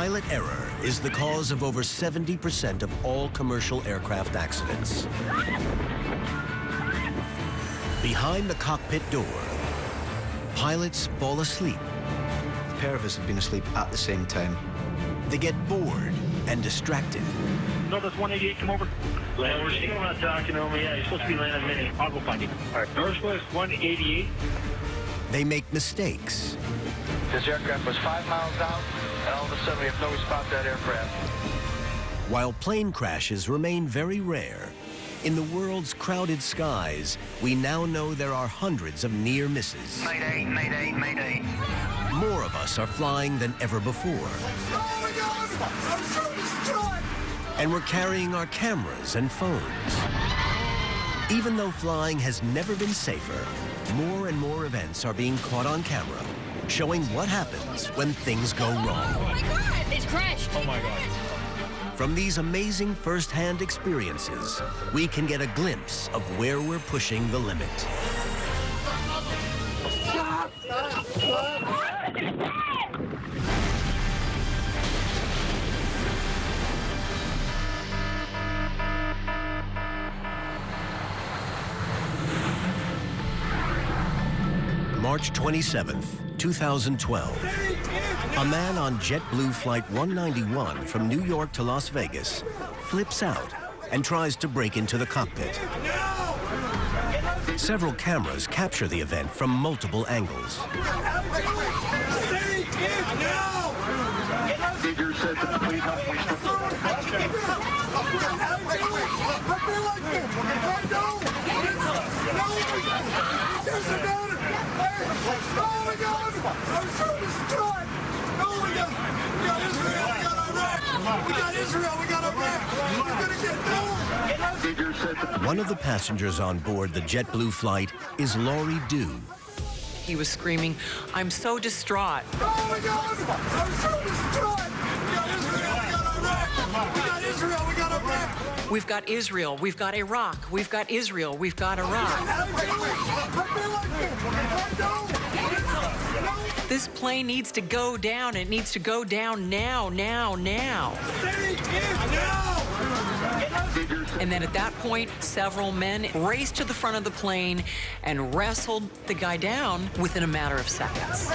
Pilot error is the cause of over 70% of all commercial aircraft accidents. Behind the cockpit door, pilots fall asleep. A pair of us have been asleep at the same time. They get bored and distracted. Northwest 188, come over. Land, we're still not talking to me. Yeah, you're supposed to be landing a minute. I'll go find you. All right, Northwest 188. They make mistakes. This aircraft was 5 miles out, and all of a sudden we have no response to that aircraft. While plane crashes remain very rare, in the world's crowded skies, we now know there are hundreds of near misses. Mayday, mayday, mayday. More of us are flying than ever before. Oh my God! I'm so distraught! And we're carrying our cameras and phones. Even though flying has never been safer, more and more events are being caught on camera, showing what happens when things go wrong. Oh my God! It's crashed! Oh my God. From these amazing first-hand experiences, we can get a glimpse of where we're pushing the limit. March 27th, 2012. A man on JetBlue Flight 191 from New York to Las Vegas flips out and tries to break into the cockpit. Several cameras capture the event from multiple angles. Oh my God! I'm so distraught! Oh my God! We got Israel! We got Iraq! We got Israel! We got Iraq! We're gonna get down! One of the passengers on board the JetBlue flight is Laurie Dew. He was screaming, "I'm so distraught." Oh my God! I'm so distraught! We got Israel! We got Iraq! We got Israel! We got Iraq! We've got Israel, we've got Iraq, we've got Israel, we've got Iraq. This plane needs to go down. It needs to go down now, now, now. And then at that point, several men raced to the front of the plane and wrestled the guy down within a matter of seconds.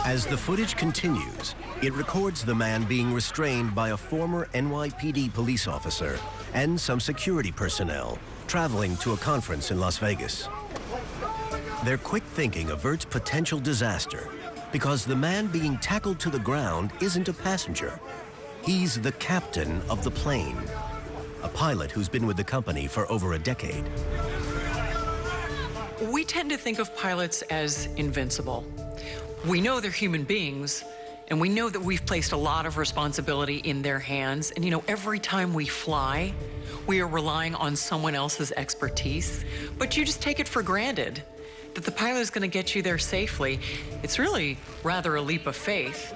As the footage continues, it records the man being restrained by a former NYPD police officer and some security personnel traveling to a conference in Las Vegas. Their quick thinking averts potential disaster because the man being tackled to the ground isn't a passenger. He's the captain of the plane, a pilot who's been with the company for over a decade. We tend to think of pilots as invincible. We know they're human beings, and we know that we've placed a lot of responsibility in their hands. And you know, every time we fly, we are relying on someone else's expertise. But you just take it for granted that the pilot is going to get you there safely. It's really rather a leap of faith.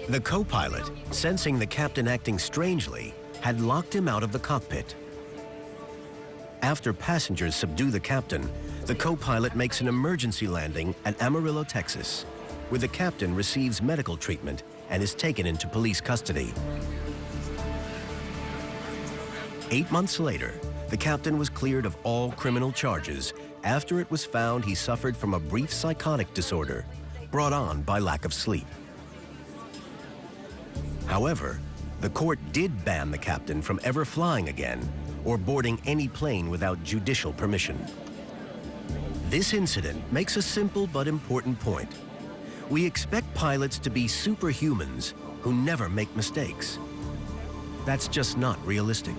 The co-pilot, sensing the captain acting strangely, had locked him out of the cockpit. After passengers subdue the captain, the co-pilot makes an emergency landing at Amarillo, Texas, where the captain receives medical treatment and is taken into police custody. 8 months later, the captain was cleared of all criminal charges after it was found he suffered from a brief psychotic disorder brought on by lack of sleep. However, the court did ban the captain from ever flying again or boarding any plane without judicial permission. This incident makes a simple but important point. We expect pilots to be superhumans who never make mistakes. That's just not realistic.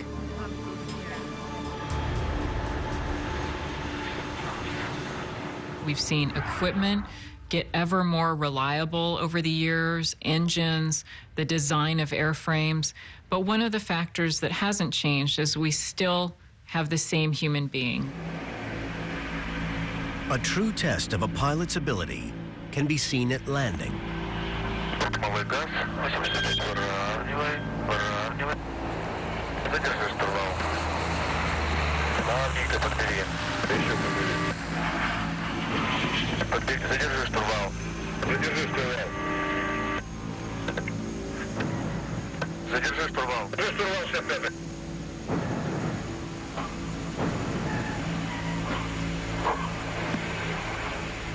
We've seen equipment get ever more reliable over the years, engines, the design of airframes. But one of the factors that hasn't changed is we still have the same human being. A true test of a pilot's ability can be seen at landing.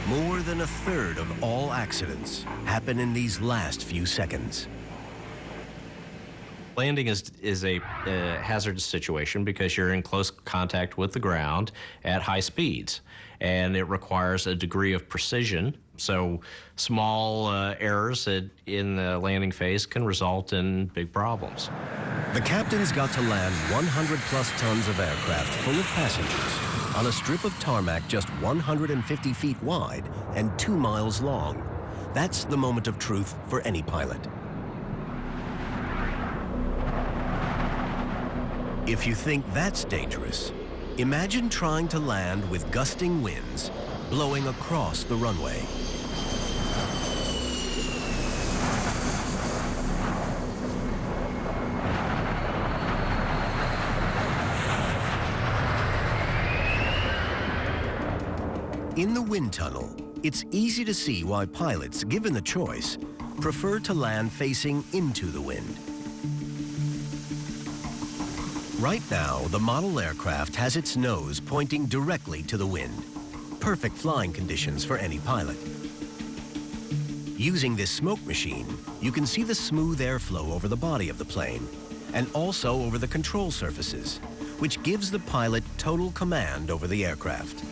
More than a third of all accidents happen in these last few seconds. Landing is a hazardous situation because you're in close contact with the ground at high speeds, and it requires a degree of precision. So small errors in the landing phase can result in big problems. The captains got to land 100+ tons of aircraft full of passengers on a strip of tarmac just 150 feet wide and 2 miles long. That's the moment of truth for any pilot. If you think that's dangerous, imagine trying to land with gusting winds blowing across the runway. In the wind tunnel, it's easy to see why pilots, given the choice, prefer to land facing into the wind. Right now, the model aircraft has its nose pointing directly to the wind. Perfect flying conditions for any pilot. Using this smoke machine, you can see the smooth airflow over the body of the plane and also over the control surfaces, which gives the pilot total command over the aircraft.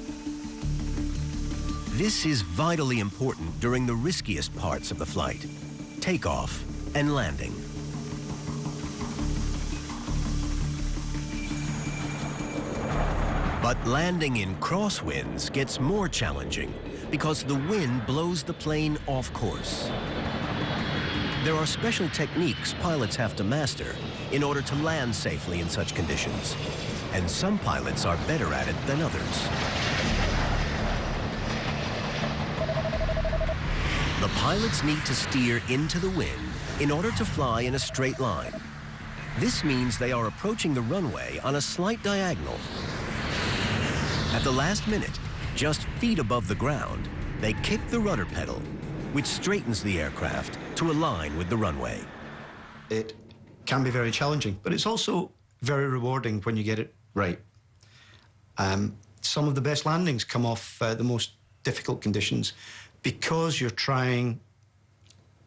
This is vitally important during the riskiest parts of the flight, takeoff and landing. But landing in crosswinds gets more challenging because the wind blows the plane off course. There are special techniques pilots have to master in order to land safely in such conditions, and some pilots are better at it than others. The pilots need to steer into the wind in order to fly in a straight line. This means they are approaching the runway on a slight diagonal. At the last minute, just feet above the ground, they kick the rudder pedal, which straightens the aircraft to align with the runway. It can be very challenging, but it's also very rewarding when you get it right. Some of the best landings come off the most difficult conditions because you're trying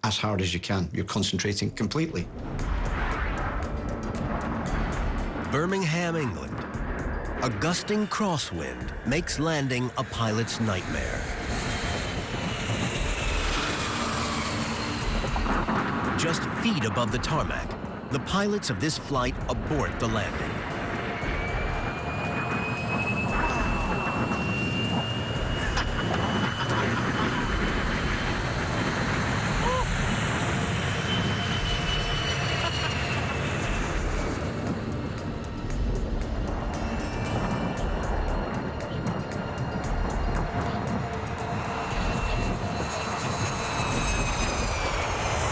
as hard as you can. You're concentrating completely. Birmingham, England. A gusting crosswind makes landing a pilot's nightmare. Just feet above the tarmac, the pilots of this flight abort the landing.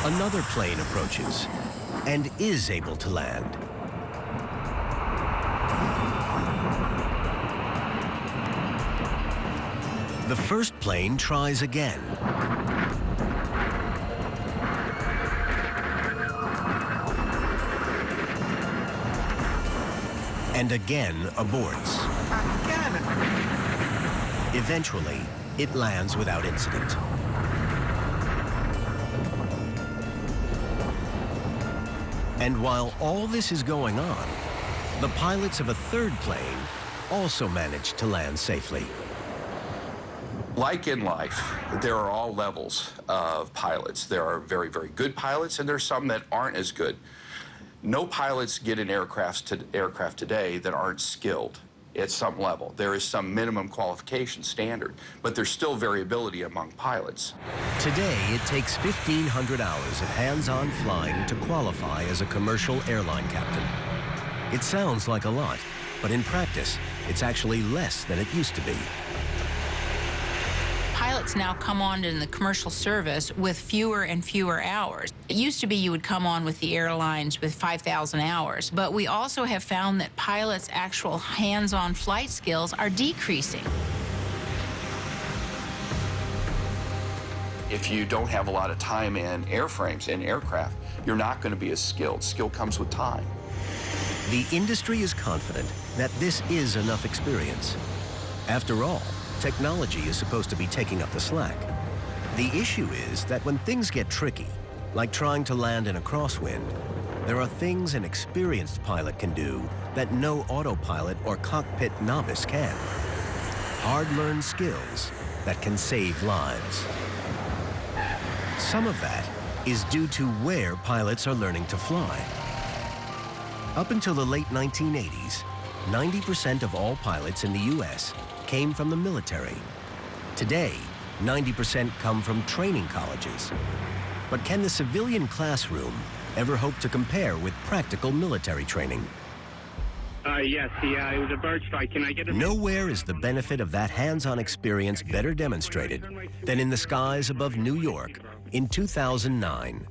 Another plane approaches and is able to land. The first plane tries again. And again aborts. Again! Eventually, it lands without incident. And while all this is going on, the pilots of a third plane also managed to land safely. Like in life, there are all levels of pilots. There are very, very good pilots, and there are some that aren't as good. No pilots get in aircraft today that aren't skilled at some level. There is some minimum qualification standard, but there's still variability among pilots. Today, it takes 1,500 hours of hands-on flying to qualify as a commercial airline captain. It sounds like a lot, but in practice, it's actually less than it used to be. Pilots now come on in the commercial service with fewer and fewer hours. It used to be you would come on with the airlines with 5,000 hours, but we also have found that pilots' actual hands-on flight skills are decreasing. If you don't have a lot of time in airframes, in aircraft, you're not going to be as skilled. Skill comes with time. The industry is confident that this is enough experience. After all, technology is supposed to be taking up the slack. The issue is that when things get tricky, like trying to land in a crosswind, there are things an experienced pilot can do that no autopilot or cockpit novice can. Hard-learned skills that can save lives. Some of that is due to where pilots are learning to fly. Up until the late 1980s, 90% of all pilots in the U.S. came from the military. Today, 90% come from training colleges. But can the civilian classroom ever hope to compare with practical military training? Yes, it was a bird strike. Can I get a... Nowhere is the benefit of that hands-on experience better demonstrated than in the skies above New York in 2009,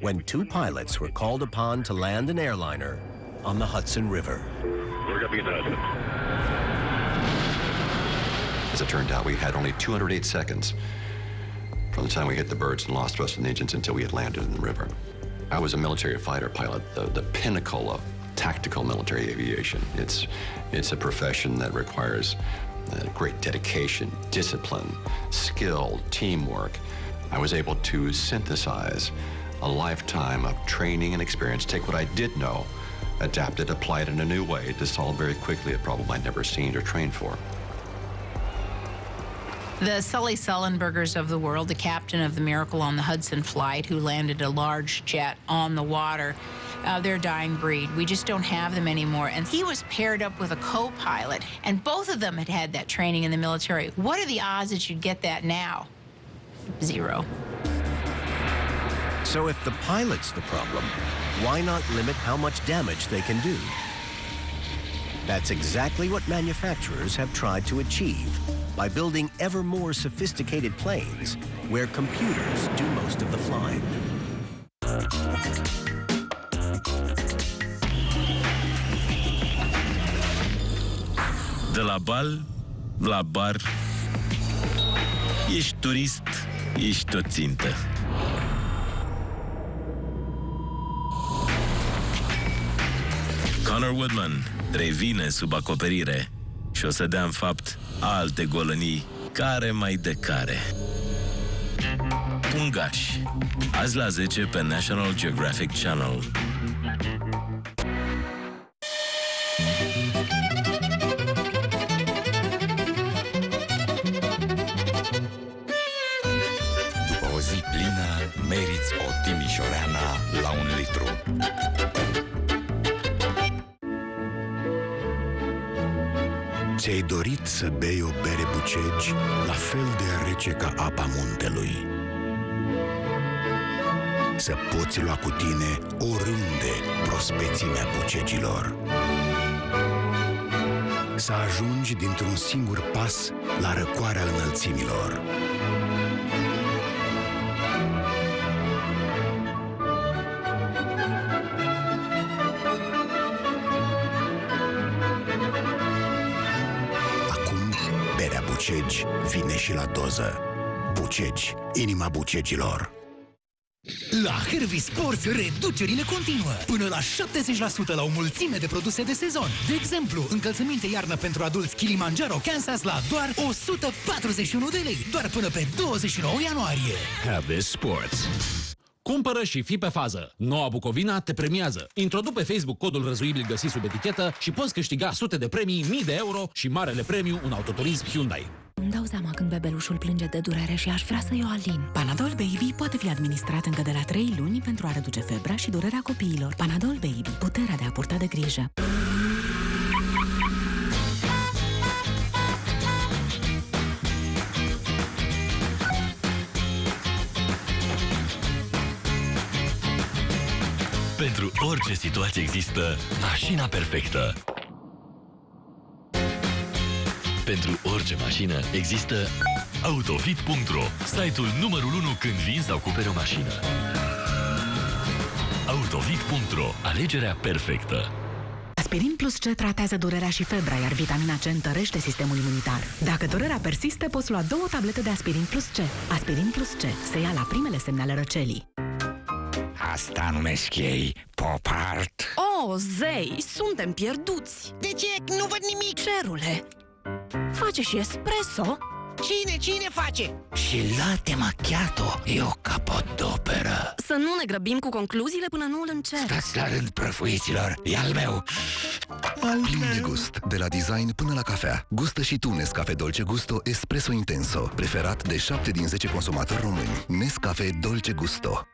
when 2 pilots were called upon to land an airliner on the Hudson River. We're going to be in the Hudson. As it turned out, we had only 208 seconds from the time we hit the birds and lost thrust in the engines until we had landed in the river. I was a military fighter pilot, the pinnacle of tactical military aviation. It's a profession that requires great dedication, discipline, skill, teamwork. I was able to synthesize a lifetime of training and experience, take what I did know, adapt it, apply it in a new way to solve very quickly a problem I'd never seen or trained for. The Sully Sullenbergers of the world, the captain of the Miracle on the Hudson flight who landed a large jet on the water, they're a dying breed. We just don't have them anymore. And he was paired up with a co-pilot, and both of them had had that training in the military. What are the odds that you'd get that now? 0. So if the pilot's the problem, why not limit how much damage they can do? That's exactly what manufacturers have tried to achieve by building ever more sophisticated planes where computers do most of the flying. De la bal la bar, ești turist, ești o țintă. Connor Woodman revine sub acoperire și o să dea în fapt alte golănii care mai de care. Ungași, azi la 10 pe National Geographic Channel. După o zi plină, meriți o timișoreana la 1 litru. Ți-ai dorit să bei o bere Bucegi la fel de rece ca apa muntelui? Să poți lua cu tine oriunde prospețimea Bucegilor. Să ajungi dintr-un singur pas la răcoarea înălțimilor. Bucegi vine și la doză. Bucegi, inima Bucegilor. La Hervey Sports, reducerile continuă. Până la 70% la o mulțime de produse de sezon. De exemplu, încălțăminte iarnă pentru adulți Kilimanjaro Kansas la doar 141 de lei. Doar până pe 29 ianuarie. Hervey Sports. Cumpără și fii pe fază. Noua Bucovina te premiază. Introdu pe Facebook codul răzuibil găsit sub etichetă și poți câștiga sute de premii, mii de euro și marele premiu, un autoturism Hyundai. Îmi dau seama când bebelușul plânge de durere și aș vrea să iau Alin. Panadol Baby poate fi administrat încă de la 3 luni pentru a reduce febra și durerea copiilor. Panadol Baby, puterea de a purta de grijă. Pentru orice situație există mașina perfectă. Pentru orice mașină există Autofit.ro, site-ul numărul 1 când vinzi sau cumperi o mașină. Autofit.ro, alegerea perfectă. Aspirin Plus C tratează durerea și febra, iar vitamina C întărește sistemul imunitar. Dacă durerea persistă, poți lua 2 tablete de Aspirin Plus C. Aspirin Plus C se ia la primele semne ale răcelii. Asta numesc ei pop art. Oh, zei, suntem pierduți. De ce? Nu văd nimic. Cerule, Face și espresso? Cine face? Și latte macchiato e o capodoperă. Să nu ne grăbim cu concluziile până nu îl încep. Stați la rând, prăfuiților, e al meu. Plin de gust, de la design până la cafea. Gustă și tu Nescafe Dolce Gusto Espresso Intenso, preferat de 7 din 10 consumatori români. Nescafe Dolce Gusto.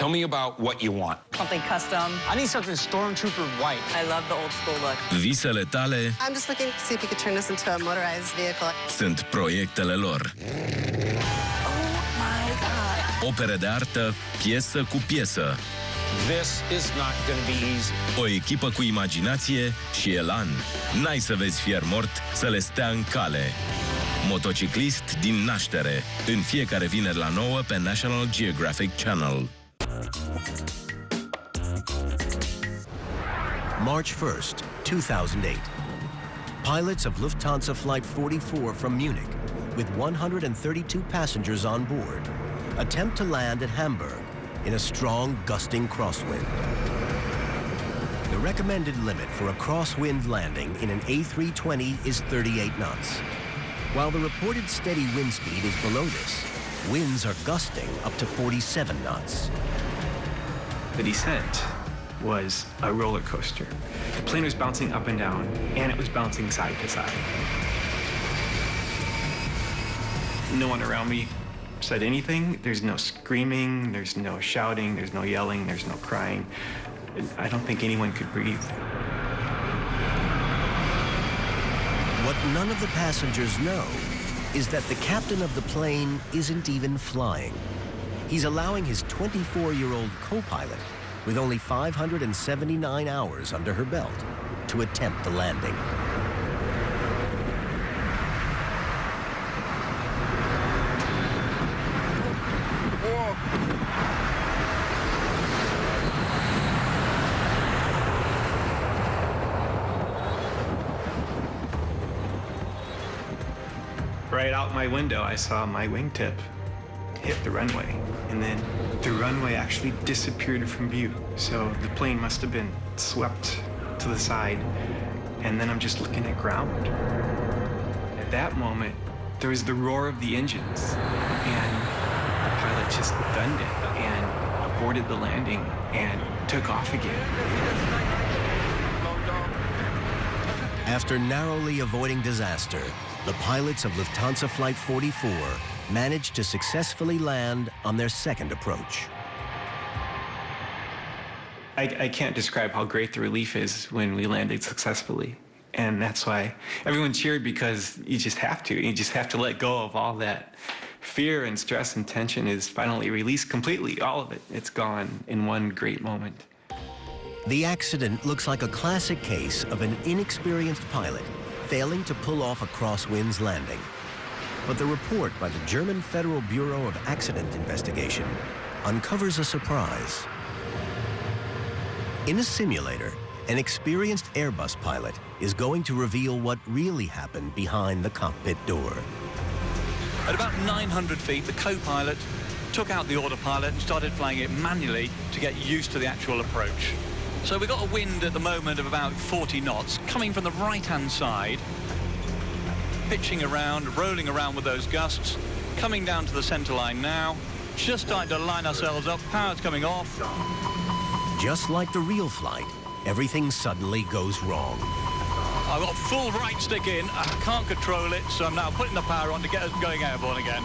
Tell me about what you want. Something custom. I need something Stormtrooper white. I love the old school look. Visele tale I'm just looking to see if we could turn this into a motorized vehicle. sunt proiectele lor. Oh my God. Opere de artă, piesă cu piesă. This is not going to be easy. O echipă cu imaginație și elan. N-ai să vezi fier mort să le stea în cale. Motociclist din naștere. În fiecare vineri la 9 pe National Geographic Channel. March 1st, 2008. Pilots of Lufthansa Flight 44 from Munich, with 132 passengers on board, attempt to land at Hamburg in a strong, gusting crosswind. The recommended limit for a crosswind landing in an A320 is 38 knots. While the reported steady wind speed is below this, winds are gusting up to 47 knots. The descent was a roller coaster. The plane was bouncing up and down, and it was bouncing side to side. No one around me said anything. There's no screaming, there's no shouting, there's no yelling, there's no crying. I don't think anyone could breathe. What none of the passengers know is that the captain of the plane isn't even flying. He's allowing his 24-year-old co-pilot, with only 579 hours under her belt, to attempt the landing. Right out my window, I saw my wingtip hit the runway, and then the runway actually disappeared from view. So the plane must have been swept to the side, and then I'm just looking at ground. At that moment, there was the roar of the engines, and the pilot just gunned it and aborted the landing and took off again. After narrowly avoiding disaster, the pilots of Lufthansa Flight 44 managed to successfully land on their second approach. I can't describe how great the relief is when we landed successfully. And that's why everyone cheered, because you just have to. You just have to let go of all that fear and stress and tension is finally released completely. All of it. It's gone in one great moment. The accident looks like a classic case of an inexperienced pilot failing to pull off a crosswinds landing. But the report by the German Federal Bureau of Accident Investigation uncovers a surprise. In a simulator, an experienced Airbus pilot is going to reveal what really happened behind the cockpit door. At about 900 feet, the co-pilot took out the autopilot and started flying it manually to get used to the actual approach. So we got a wind at the moment of about 40 knots coming from the right-hand side, pitching around, rolling around with those gusts, coming down to the center line now, just starting to line ourselves up, power's coming off. Just like the real flight, everything suddenly goes wrong. I've got full right stick in, I can't control it, so I'm now putting the power on to get us going airborne again.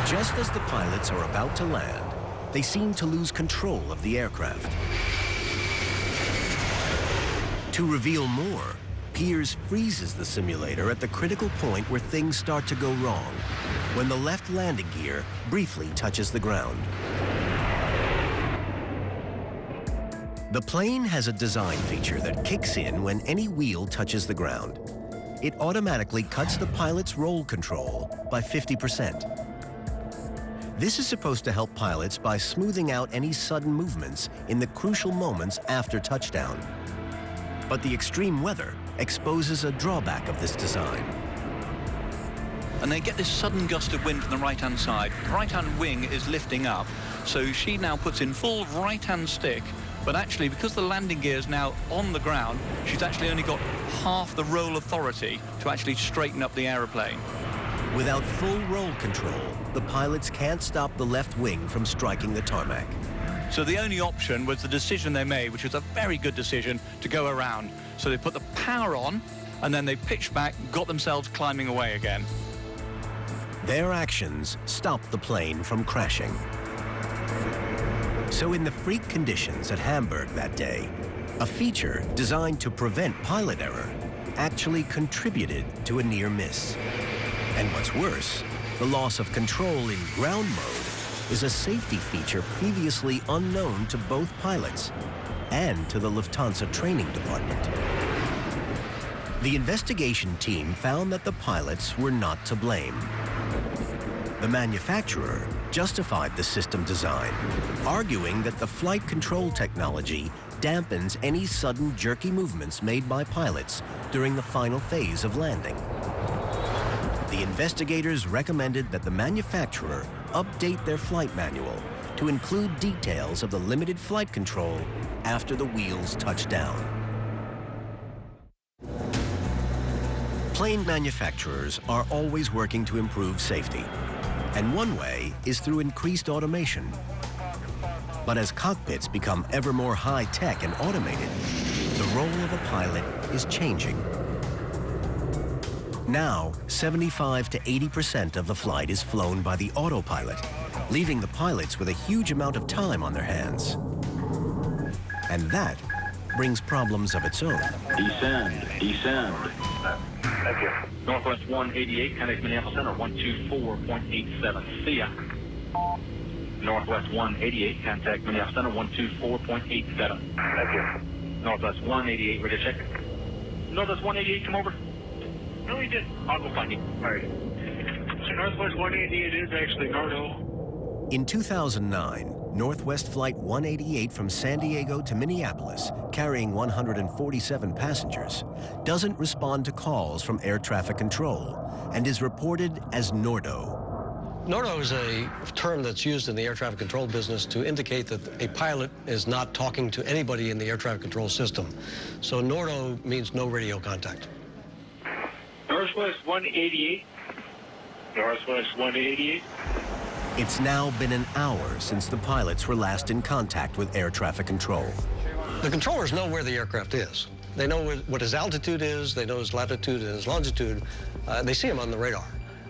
Just as the pilots are about to land, they seem to lose control of the aircraft. To reveal more, Piers freezes the simulator at the critical point where things start to go wrong, when the left landing gear briefly touches the ground. The plane has a design feature that kicks in when any wheel touches the ground. It automatically cuts the pilot's roll control by 50%. This is supposed to help pilots by smoothing out any sudden movements in the crucial moments after touchdown. But the extreme weather exposes a drawback of this design. And they get this sudden gust of wind from the right-hand side. The right-hand wing is lifting up, so she now puts in full right-hand stick, But actually, because the landing gear is now on the ground, she's actually only got half the roll authority to actually straighten up the aeroplane. Without full roll control, the pilots can't stop the left wing from striking the tarmac. So the only option was the decision they made, which was a very good decision, to go around. So they put the power on, and then they pitched back, got themselves climbing away again. Their actions stopped the plane from crashing. So in the freak conditions at Hamburg that day, a feature designed to prevent pilot error actually contributed to a near miss. And what's worse, the loss of control in ground mode is a safety feature previously unknown to both pilots and to the Lufthansa training department. The investigation team found that the pilots were not to blame. The manufacturer justified the system design, arguing that the flight control technology dampens any sudden jerky movements made by pilots during the final phase of landing. The investigators recommended that the manufacturer update their flight manual to include details of the limited flight control after the wheels touch down. Plane manufacturers are always working to improve safety, and one way is through increased automation. But as cockpits become ever more high-tech and automated, the role of a pilot is changing. Now, 75 to 80% of the flight is flown by the autopilot, leaving the pilots with a huge amount of time on their hands. And that brings problems of its own. Descend. Thank you. Northwest 188, contact Minneapolis Center, 124.87. See ya. Northwest 188, contact Minneapolis Center, 124.87. Thank you. Northwest 188, ready to check. Northwest 188, come over. No, he didn't. I'll go find you. All right. So Northwest 188 is actually Nardo. In 2009, Northwest Flight 188 from San Diego to Minneapolis, carrying 147 passengers, doesn't respond to calls from air traffic control and is reported as Nordo. Nordo is a term that's used in the air traffic control business to indicate that a pilot is not talking to anybody in the air traffic control system. So Nordo means no radio contact. Northwest 188. Northwest 188. It's now been an hour since the pilots were last in contact with air traffic control. The controllers know where the aircraft is. They know what his altitude is, they know his latitude and his longitude. They see him on the radar.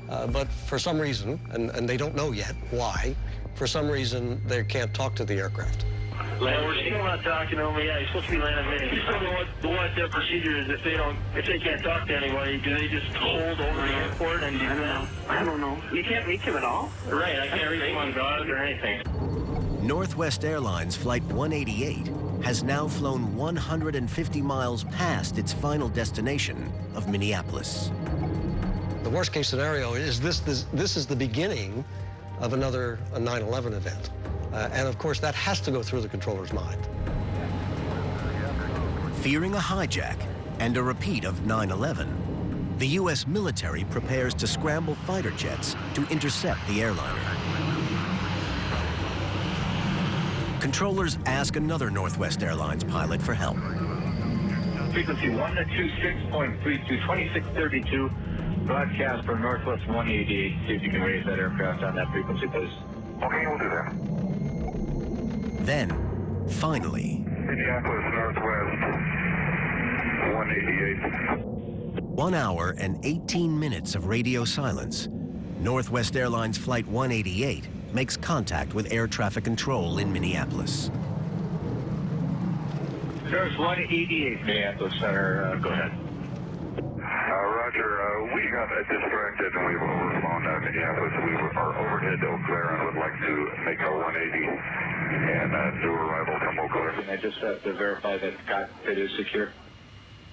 But for some reason, and they don't know yet why, for some reason they can't talk to the aircraft. We're still not talking to them. Yeah, he's supposed to be landing minutes. So what their procedure is if they can't talk to anybody, do they just hold over the airport and I don't know. You can't reach him at all? Right, I can't reach him on guard or anything. Northwest Airlines Flight 188 has now flown 150 miles past its final destination of Minneapolis. The worst case scenario is this is the beginning of another 9/11 event. And of course, that has to go through the controller's mind. Fearing a hijack and a repeat of 9/11, the U.S. military prepares to scramble fighter jets to intercept the airliner. Controllers ask another Northwest Airlines pilot for help. Frequency 126.32, 2632. Broadcast from Northwest 188. See if you can raise that aircraft on that frequency, please. Okay, we'll do that. Then, finally, Minneapolis Northwest 188. 1 hour and 18 minutes of radio silence, Northwest Airlines Flight 188 makes contact with air traffic control in Minneapolis. There's 188, Minneapolis Center. Go ahead. Roger, we got distracted and we've overflown Minneapolis. Our overhead Eau Claire and would like to make a 180 and new arrival come Eau Claire. Can I just have to verify that the cockpit is secure?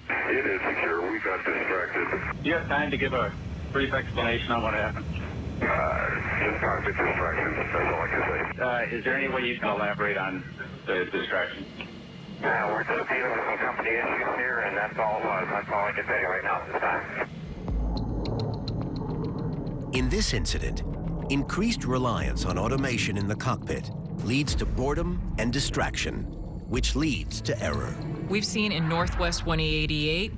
It is secure. We got distracted. Do you have time to give a brief explanation on what happened? Just cockpit distraction. That's all I can say. Is there any way you can elaborate on the distraction? We're just dealing with some company issues here, and that's all it was. That's all I can tell you right now at this time. In this incident, increased reliance on automation in the cockpit leads to boredom and distraction, which leads to error. We've seen in Northwest 188,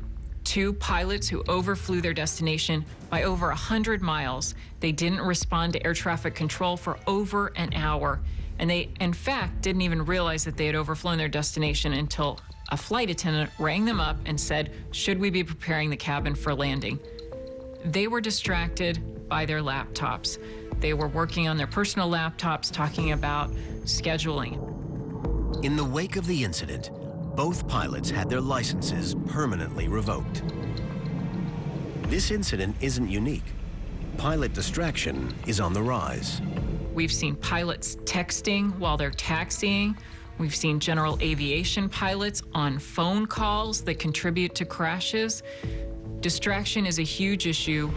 2 pilots who overflew their destination by over 100 miles. They didn't respond to air traffic control for over an hour. And they, in fact, didn't even realize that they had overflown their destination until a flight attendant rang them up and said, should we be preparing the cabin for landing? They were distracted by their laptops. They were working on their personal laptops, talking about scheduling. In the wake of the incident, both pilots had their licenses permanently revoked. This incident isn't unique. Pilot distraction is on the rise. We've seen pilots texting while they're taxiing. We've seen general aviation pilots on phone calls that contribute to crashes. Distraction is a huge issue.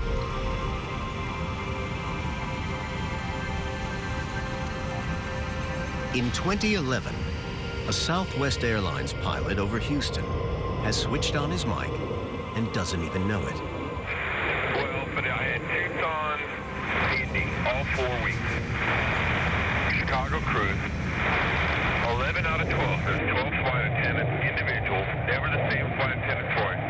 In 2011, a Southwest Airlines pilot over Houston has switched on his mic and doesn't even know it. Well, but I had Tucson, Indy, all 4 weeks. Chicago cruise. 11 out of 12. There's 12 flight attendants, individuals, never the same flight attendant twice.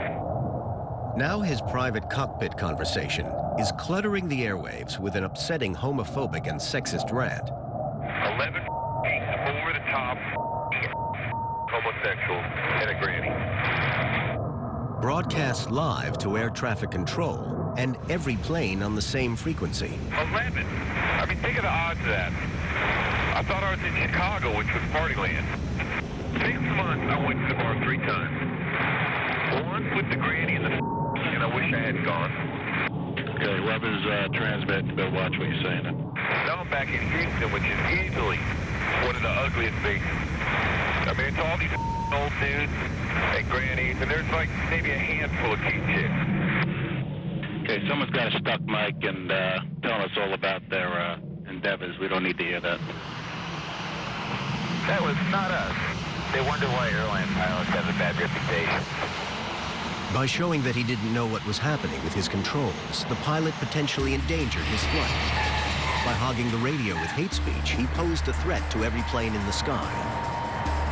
Now his private cockpit conversation is cluttering the airwaves with an upsetting homophobic and sexist rant. 11 over the top homosexuals and a granny. Broadcast live to air traffic control and every plane on the same frequency. 11. I mean, think of the odds of that. I thought I was in Chicago, which was party land. 6 months, I went to the bar 3 times. Once with the granny and I wish I had gone. Okay, Weber's transmitting, but watch what you're saying. Now I'm back in Houston, which is easily one of the ugliest bases. I mean, it's all these old dudes and grannies, and there's like maybe a handful of cute chicks. Okay, someone's got a stuck mic and telling us all about their endeavors. We don't need to hear that. That was not us. They wonder why airline pilots have a bad reputation. By showing that he didn't know what was happening with his controls, the pilot potentially endangered his flight. By hogging the radio with hate speech, he posed a threat to every plane in the sky.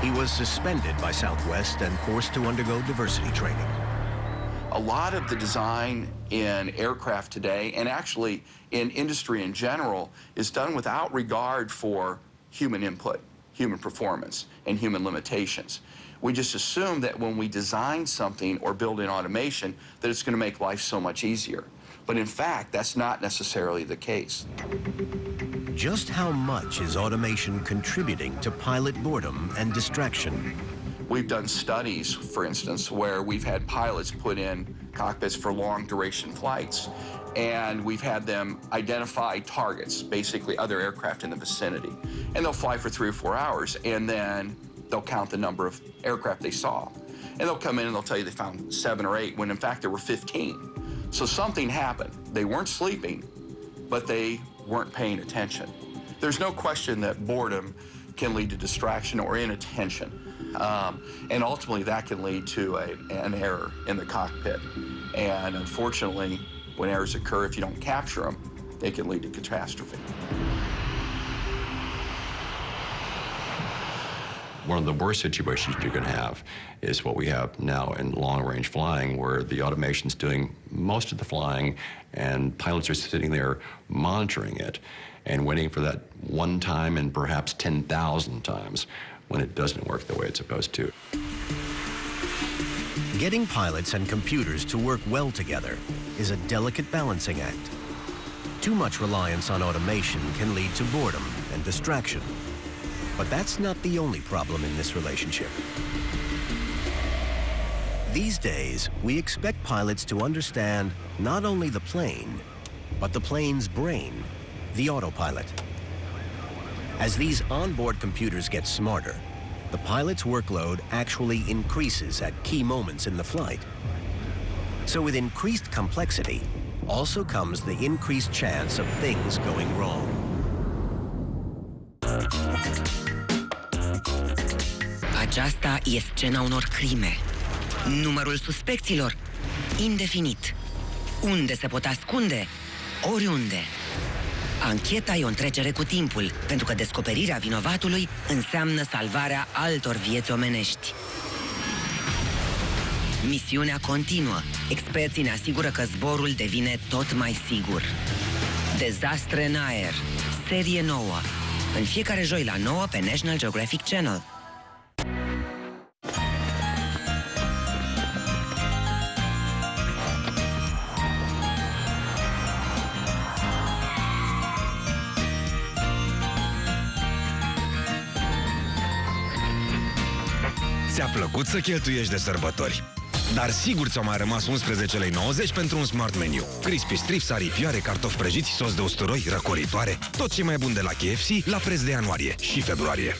He was suspended by Southwest and forced to undergo diversity training. A lot of the design in aircraft today, and actually in industry in general, is done without regard for human input, human performance, and human limitations. We just assume that when we design something or build in automation, that it's going to make life so much easier. But in fact, that's not necessarily the case. Just how much is automation contributing to pilot boredom and distraction? We've done studies, for instance, where we've had pilots put in cockpits for long duration flights, and we've had them identify targets, basically other aircraft in the vicinity. And they'll fly for 3 or 4 hours, and then they'll count the number of aircraft they saw. And they'll come in and they'll tell you they found 7 or 8, when in fact there were 15. So something happened. They weren't sleeping, but they weren't paying attention. There's no question that boredom can lead to distraction or inattention. And ultimately that can lead to an error in the cockpit. And unfortunately, when errors occur, if you don't capture them, they can lead to catastrophe. One of the worst situations you can have is what we have now in long-range flying, where the automation's doing most of the flying and pilots are sitting there monitoring it and waiting for that one time and perhaps 10,000 times when it doesn't work the way it's supposed to. Getting pilots and computers to work well together is a delicate balancing act. Too much reliance on automation can lead to boredom and distraction. But that's not the only problem in this relationship. These days, we expect pilots to understand not only the plane, but the plane's brain, the autopilot. As these onboard computers get smarter, the pilot's workload actually increases at key moments in the flight. So with increased complexity, also comes the increased chance of things going wrong. Aceasta e scena unor crime. Numărul suspecților indefinit. Unde se pot ascunde? Oriunde. Ancheta e o întrecere cu timpul, pentru că descoperirea vinovatului înseamnă salvarea altor vieți omenești. Misiunea continuă. Experții ne asigură că zborul devine tot mai sigur. Dezastre în aer. Serie nouă. În fiecare joi la 9 pe National Geographic Channel. Ți-a plăcut să cheltuiești de sărbători? Dar sigur ți-au mai rămas 11,90 lei pentru un smart menu. Crispy strips, aripioare, cartofi prăjiți, sos de usturoi, răcoritoare. Tot ce mai bun de la KFC la preț de ianuarie și februarie.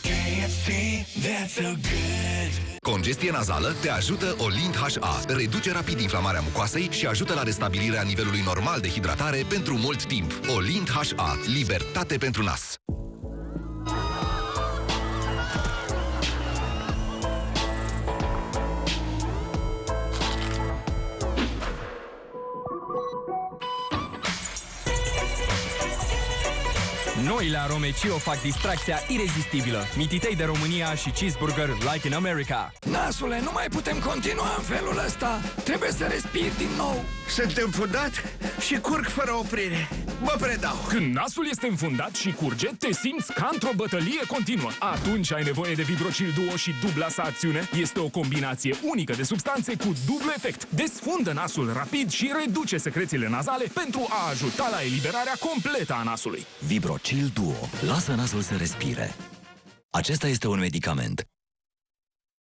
Congestie nazală te ajută Olint HA. Reduce rapid inflamarea mucoasei și ajută la restabilirea nivelului normal de hidratare pentru mult timp. Olint HA. Libertate pentru nas. Noile arome Cio fac distracția irezistibilă. Mititei de România și cheeseburger like in America. Nasule, nu mai putem continua în felul ăsta. Trebuie să respiri din nou. Sunt înfundat și curg fără oprire. Mă predau. Când nasul este înfundat și curge, te simți ca într-o bătălie continuă. Atunci ai nevoie de Vibrocil Duo și dubla sa acțiune. Este o combinație unică de substanțe cu dublu efect. Desfundă nasul rapid și reduce secrețiile nazale pentru a ajuta la eliberarea completă a nasului. Vibrocil Duo. Lasă nasul să respire. Acesta este un medicament.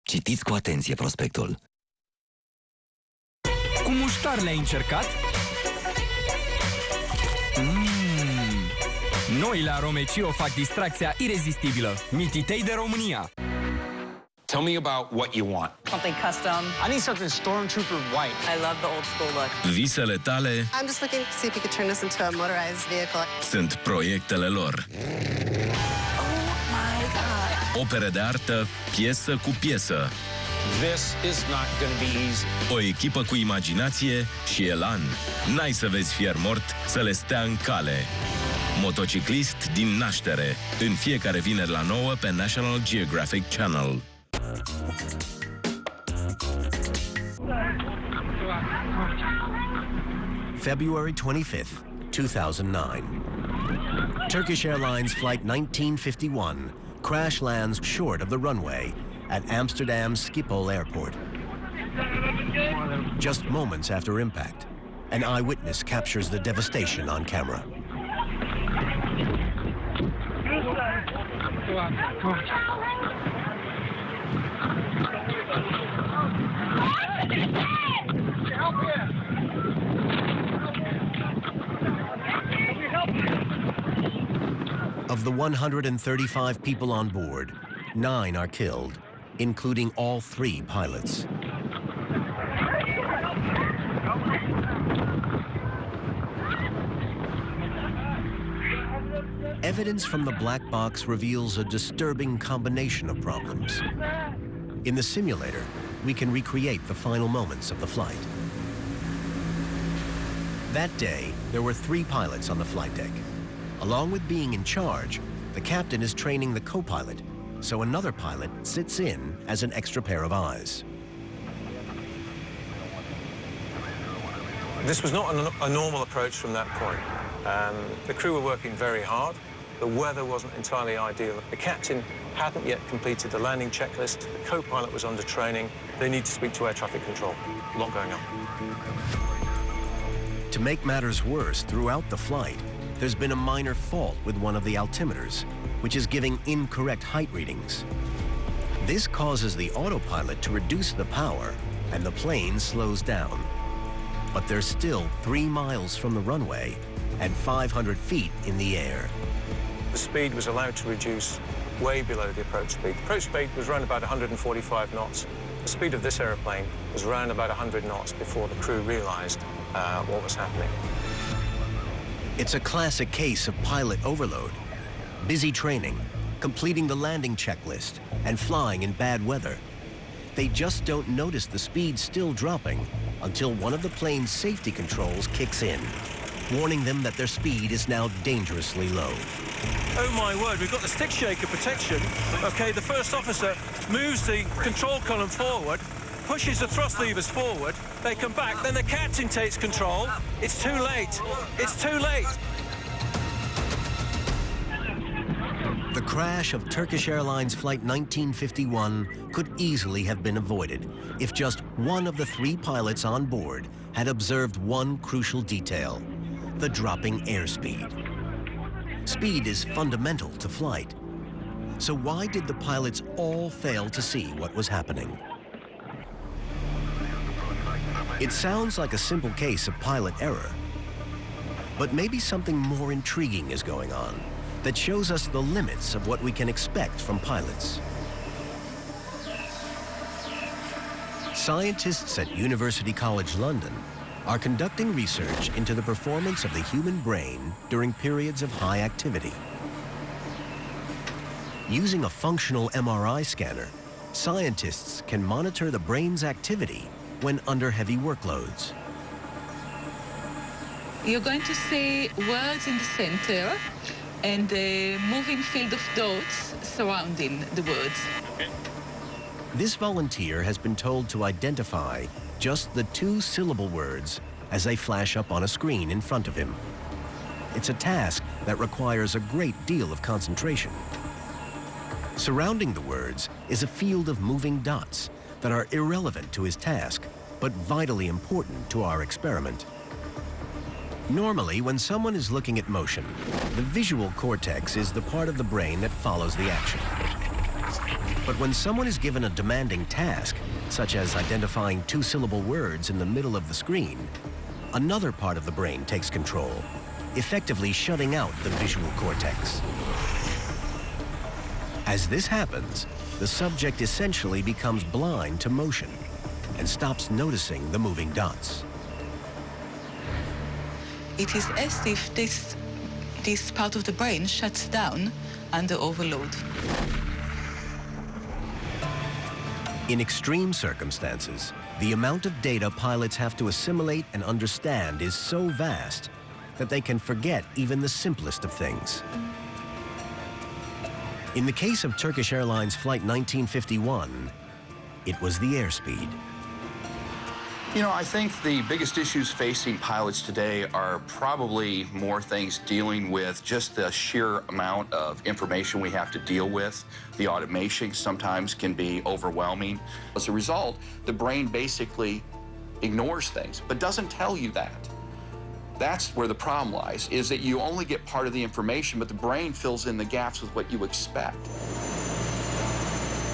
Citiți cu atenție prospectul. Cu muștar le-ai încercat? Noile arome Cio fac distracția irezistibilă. Mititei de România. Tell me about what you want. Something custom. I need something Stormtrooper white. I love the old school look. Visele tale I'm just looking to see if you could turn this into a motorized vehicle. sunt proiectele lor. Opere de artă, piesă cu piesă. This is not going to be easy. O echipă cu imaginație și elan. N-ai să vezi fier mort să le stea în cale. Motociclist din naștere. În fiecare vineri la 9 pe National Geographic Channel. February 25th, 2009. Turkish Airlines Flight 1951 crash lands short of the runway at Amsterdam Schiphol Airport. Just moments after impact, an eyewitness captures the devastation on camera. Of the 135 people on board, 9 are killed, including all 3 pilots. Evidence from the black box reveals a disturbing combination of problems. In the simulator, we can recreate the final moments of the flight. That day, there were 3 pilots on the flight deck. Along with being in charge, the captain is training the co-pilot, so another pilot sits in as an extra pair of eyes. This was not a normal approach from that point. The crew were working very hard. The weather wasn't entirely ideal. The captain hadn't yet completed the landing checklist. The co-pilot was under training. They need to speak to air traffic control. A lot going on. To make matters worse, throughout the flight, there's been a minor fault with one of the altimeters, which is giving incorrect height readings. This causes the autopilot to reduce the power, and the plane slows down. But they're still 3 miles from the runway and 500 feet in the air. The speed was allowed to reduce way below the approach speed. The approach speed was around about 145 knots. The speed of this aeroplane was around about 100 knots before the crew realized what was happening. It's a classic case of pilot overload. Busy training, completing the landing checklist, and flying in bad weather. They just don't notice the speed still dropping until one of the plane's safety controls kicks in. warning them that their speed is now dangerously low. Oh my word, we've got the stick shaker protection. Okay, the first officer moves the control column forward, pushes the thrust levers forward, they come back, then the captain takes control. It's too late. It's too late. The crash of Turkish Airlines Flight 1951 could easily have been avoided if just one of the 3 pilots on board had observed one crucial detail: the dropping airspeed. Speed is fundamental to flight. So why did the pilots all fail to see what was happening? It sounds like a simple case of pilot error, but maybe something more intriguing is going on that shows us the limits of what we can expect from pilots. Scientists at University College London are conducting research into the performance of the human brain during periods of high activity. Using a functional MRI scanner, scientists can monitor the brain's activity when under heavy workloads. You're going to see words in the center and a moving field of dots surrounding the words. This volunteer has been told to identify just the 2-syllable words as they flash up on a screen in front of him. It's a task that requires a great deal of concentration. Surrounding the words is a field of moving dots that are irrelevant to his task, but vitally important to our experiment. Normally, when someone is looking at motion, the visual cortex is the part of the brain that follows the action. But when someone is given a demanding task, such as identifying 2-syllable words in the middle of the screen, another part of the brain takes control, effectively shutting out the visual cortex. As this happens, the subject essentially becomes blind to motion and stops noticing the moving dots. It is as if this part of the brain shuts down under overload. In extreme circumstances, the amount of data pilots have to assimilate and understand is so vast that they can forget even the simplest of things. In the case of Turkish Airlines Flight 1951, it was the airspeed. You know, I think the biggest issues facing pilots today are probably more things dealing with just the sheer amount of information we have to deal with. The automation sometimes can be overwhelming. As a result, the brain basically ignores things, but doesn't tell you that. That's where the problem lies, is that you only get part of the information, but the brain fills in the gaps with what you expect.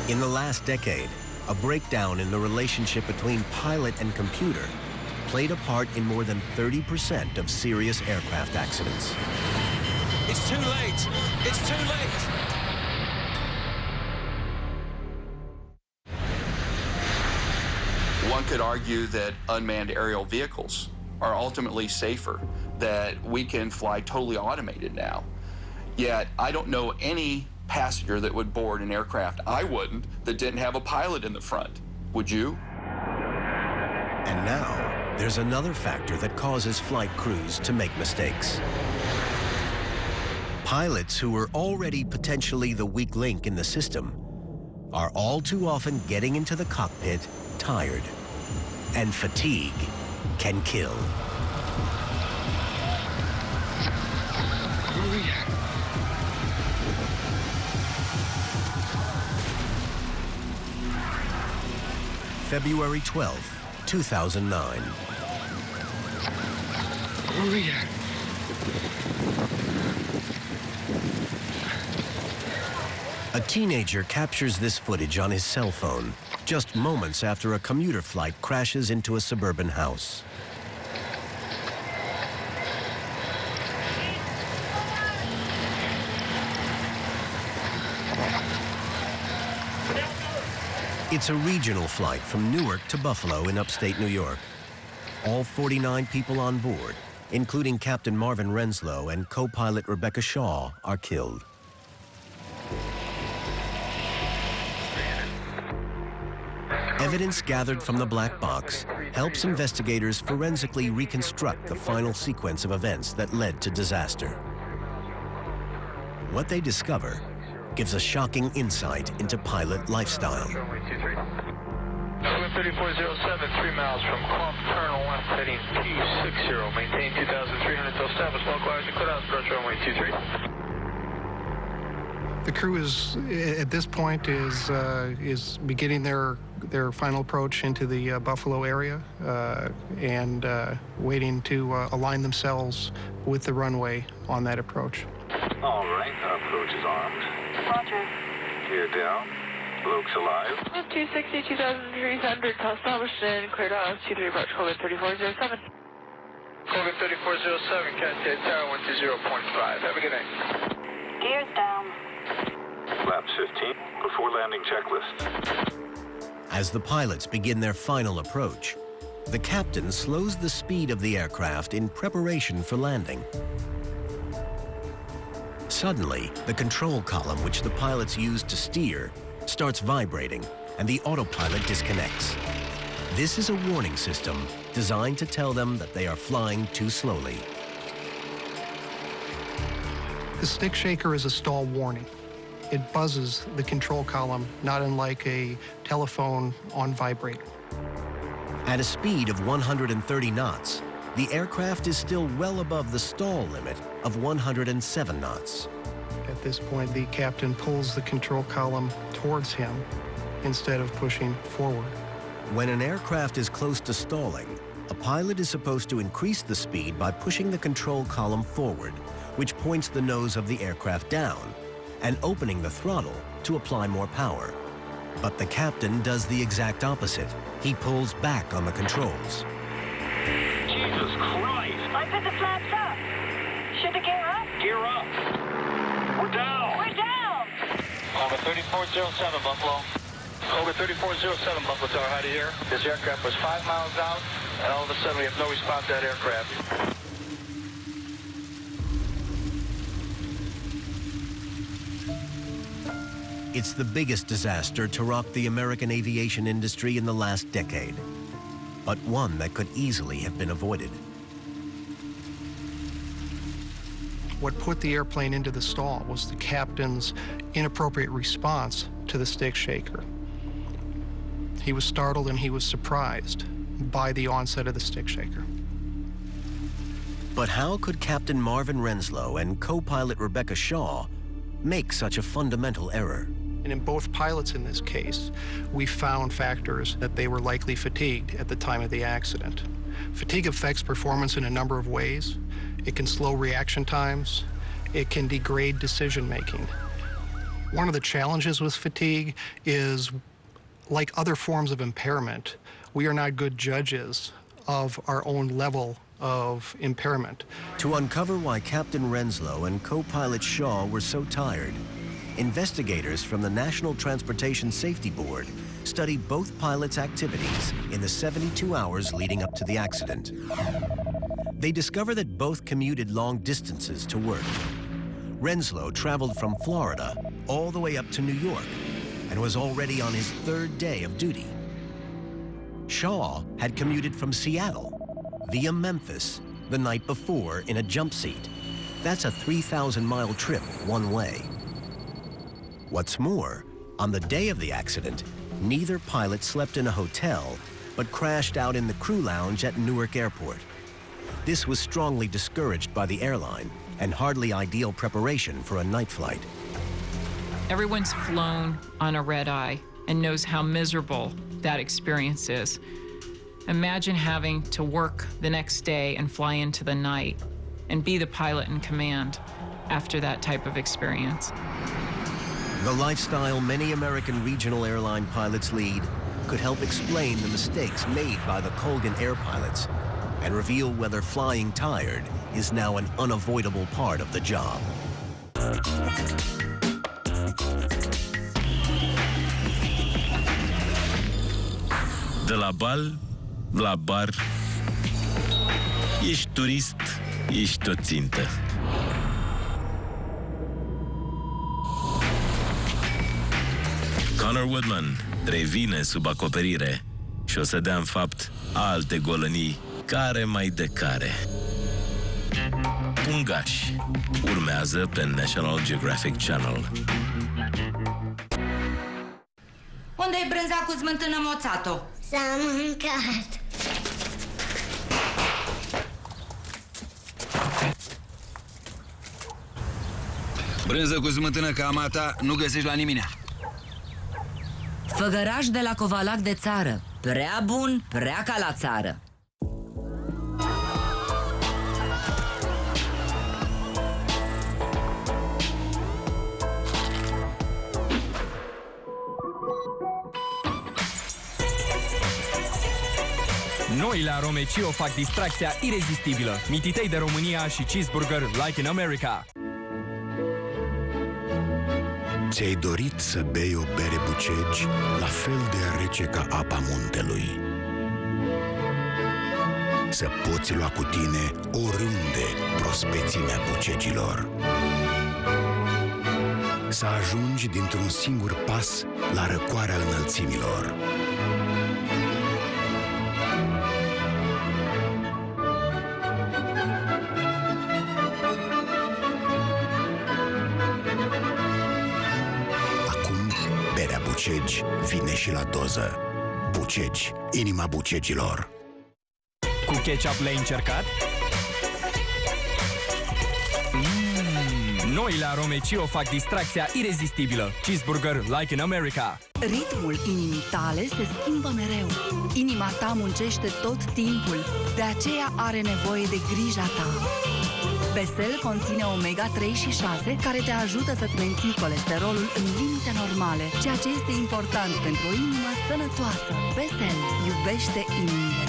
In the last decade, a breakdown in the relationship between pilot and computer played a part in more than 30% of serious aircraft accidents. It's too late. It's too late. One could argue that unmanned aerial vehicles are ultimately safer, that we can fly totally automated now. Yet, I don't know any passenger that would board an aircraft, I wouldn't, that didn't have a pilot in the front. Would you? And now, there's another factor that causes flight crews to make mistakes. Pilots who were already potentially the weak link in the system are all too often getting into the cockpit tired. And fatigue can kill. February 12th, 2009. A teenager captures this footage on his cell phone just moments after a commuter flight crashes into a suburban house. It's a regional flight from Newark to Buffalo in upstate New York. All 49 people on board, including Captain Marvin Renslow and co-pilot Rebecca Shaw, are killed. Evidence gathered from the black box helps investigators forensically reconstruct the final sequence of events that led to disaster. What they discover gives a shocking insight into pilot lifestyle. 3407, 3 miles from Clump, turn left, heading P60, maintain 2,300 till establish localized cutout, approach runway 23. The crew is, at this point, is beginning their final approach into the Buffalo area and waiting to align themselves with the runway on that approach. All right, approach is armed. Roger. Gear down. Luke's alive. 260, 2,300, established and cleared out. 23 approach, Colgan 3407. Colgan 3407, Cascade Tower 120.5. Have a good night. Gears down. Flaps 15, before landing checklist. As the pilots begin their final approach, the captain slows the speed of the aircraft in preparation for landing. Suddenly, the control column which the pilots use to steer starts vibrating, and the autopilot disconnects. This is a warning system designed to tell them that they are flying too slowly. The stick shaker is a stall warning. It buzzes the control column, not unlike a telephone on vibrate. At a speed of 130 knots, the aircraft is still well above the stall limit of 107 knots. At this point, the captain pulls the control column towards him instead of pushing forward. When an aircraft is close to stalling, a pilot is supposed to increase the speed by pushing the control column forward, which points the nose of the aircraft down, and opening the throttle to apply more power. But the captain does the exact opposite. He pulls back on the controls. Jesus Christ! I put the flaps up. Should the gear up? Gear up! We're down! We're down! Over 3407, Buffalo. Over 3407, Buffalo Tower, high to here. This aircraft was 5 miles out, and all of a sudden we have no response to that aircraft. It's the biggest disaster to rock the American aviation industry in the last decade, but one that could easily have been avoided. What put the airplane into the stall was the captain's inappropriate response to the stick shaker. He was startled and he was surprised by the onset of the stick shaker. But how could Captain Marvin Renslow and co-pilot Rebecca Shaw make such a fundamental error? And in both pilots in this case, we found factors that they were likely fatigued at the time of the accident. Fatigue affects performance in a number of ways. It can slow reaction times. It can degrade decision-making. One of the challenges with fatigue is, like other forms of impairment, we are not good judges of our own level of impairment. To uncover why Captain Renslow and co-pilot Shaw were so tired, investigators from the National Transportation Safety Board studied both pilots' activities in the 72 hours leading up to the accident. They discover that both commuted long distances to work. Renslow traveled from Florida all the way up to New York and was already on his 3rd day of duty. Shaw had commuted from Seattle via Memphis the night before in a jump seat. That's a 3,000-mile trip one way. What's more, on the day of the accident, neither pilot slept in a hotel, but crashed out in the crew lounge at Newark Airport. This was strongly discouraged by the airline and hardly ideal preparation for a night flight. Everyone's flown on a red-eye and knows how miserable that experience is. Imagine having to work the next day and fly into the night and be the pilot in command after that type of experience. The lifestyle many American regional airline pilots lead could help explain the mistakes made by the Colgan Air pilots and reveal whether flying tired is now an unavoidable part of the job. De la bal la bar, ești turist, ești o țintă. Connor Woodman revine sub acoperire și o să dea în fapt alte golănii care mai de care. Pungași urmează pe National Geographic Channel. Unde-i brânza cu smântână moțato? S-a mâncat. Brânză cu smântână ca a ta nu găsești la nimeni. Făgăraș de la Covalac de țară. Prea bun, prea ca la țară. Noile arome Cio fac distracția irezistibilă. Mititei de România și cheeseburger like in America. Ți-ai dorit să bei o bere Bucegi la fel de rece ca apa muntelui? Să poți lua cu tine oriunde prospețimea Bucegilor. Să ajungi dintr-un singur pas la răcoarea înălțimilor. Bucegi vine și la doză. Bucegi, inima Bucegilor. Cu ketchup le-ai încercat? Noile arome Cio fac distracția irezistibilă. Cheeseburger like in America. Ritmul inimii tale se schimbă mereu. Inima ta muncește tot timpul. De aceea are nevoie de grija ta. Besel conține omega-3 și 6 care te ajută să-ți menții colesterolul în limite normale, ceea ce este important pentru o inimă sănătoasă. Besel iubește inimile.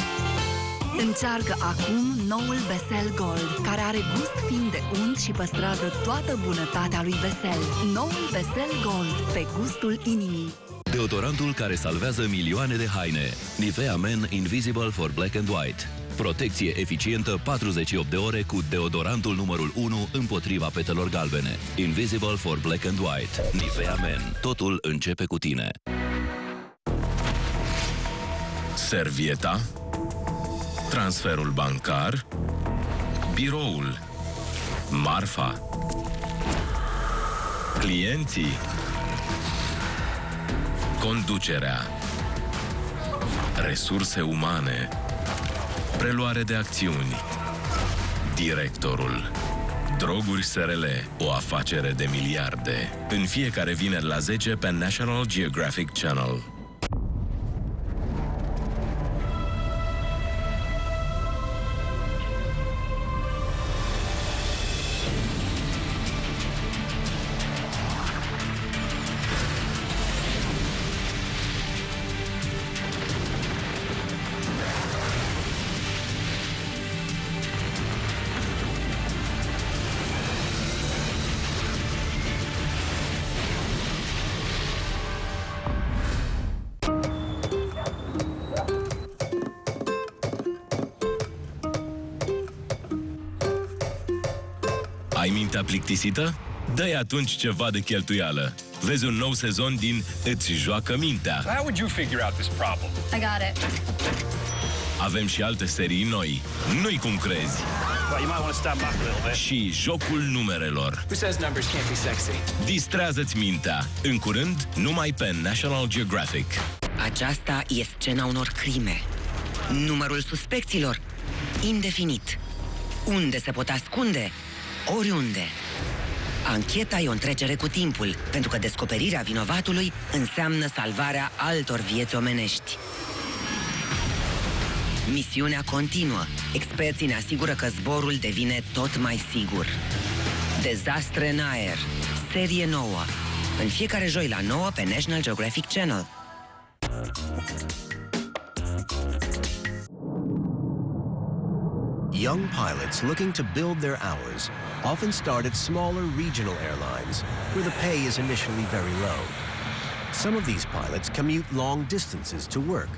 Încearcă acum noul Besel Gold, care are gust fin de unt și păstrează toată bunătatea lui Besel. Noul Besel Gold, pe gustul inimii. Deodorantul care salvează milioane de haine. Nivea Men Invisible for Black and White. Protecție eficientă 48 de ore cu deodorantul numărul 1 împotriva petelor galbene. Invisible for Black and White. Nivea Men. Totul începe cu tine. Servieta, transferul bancar, biroul, marfa, clienții, conducerea, resurse umane, preluare de acțiuni, directorul, droguri SRL, o afacere de miliarde. În fiecare vineri la 10 pe National Geographic Channel. Ai mintea plictisită? Dă-i atunci ceva de cheltuială. Vezi un nou sezon din Îți joacă mintea. How would you figure out this problem? I got it. Avem și alte serii noi. Nu-i cum crezi. Well, you might want to step back a little bit. Și jocul numerelor. Who says numbers can't be sexy? Distrează-ți mintea. În curând, numai pe National Geographic. Aceasta e scena unor crime. Numărul suspecților, indefinit. Unde se pot ascunde? Oriunde. Ancheta e o întrecere cu timpul, pentru că descoperirea vinovatului înseamnă salvarea altor vieți omenești. Misiunea continuă. Experții ne asigură că zborul devine tot mai sigur. Dezastre în aer. Serie nouă. În fiecare joi la 9 pe National Geographic Channel. Young pilots looking to build their hours often start at smaller regional airlines, where the pay is initially very low. Some of these pilots commute long distances to work,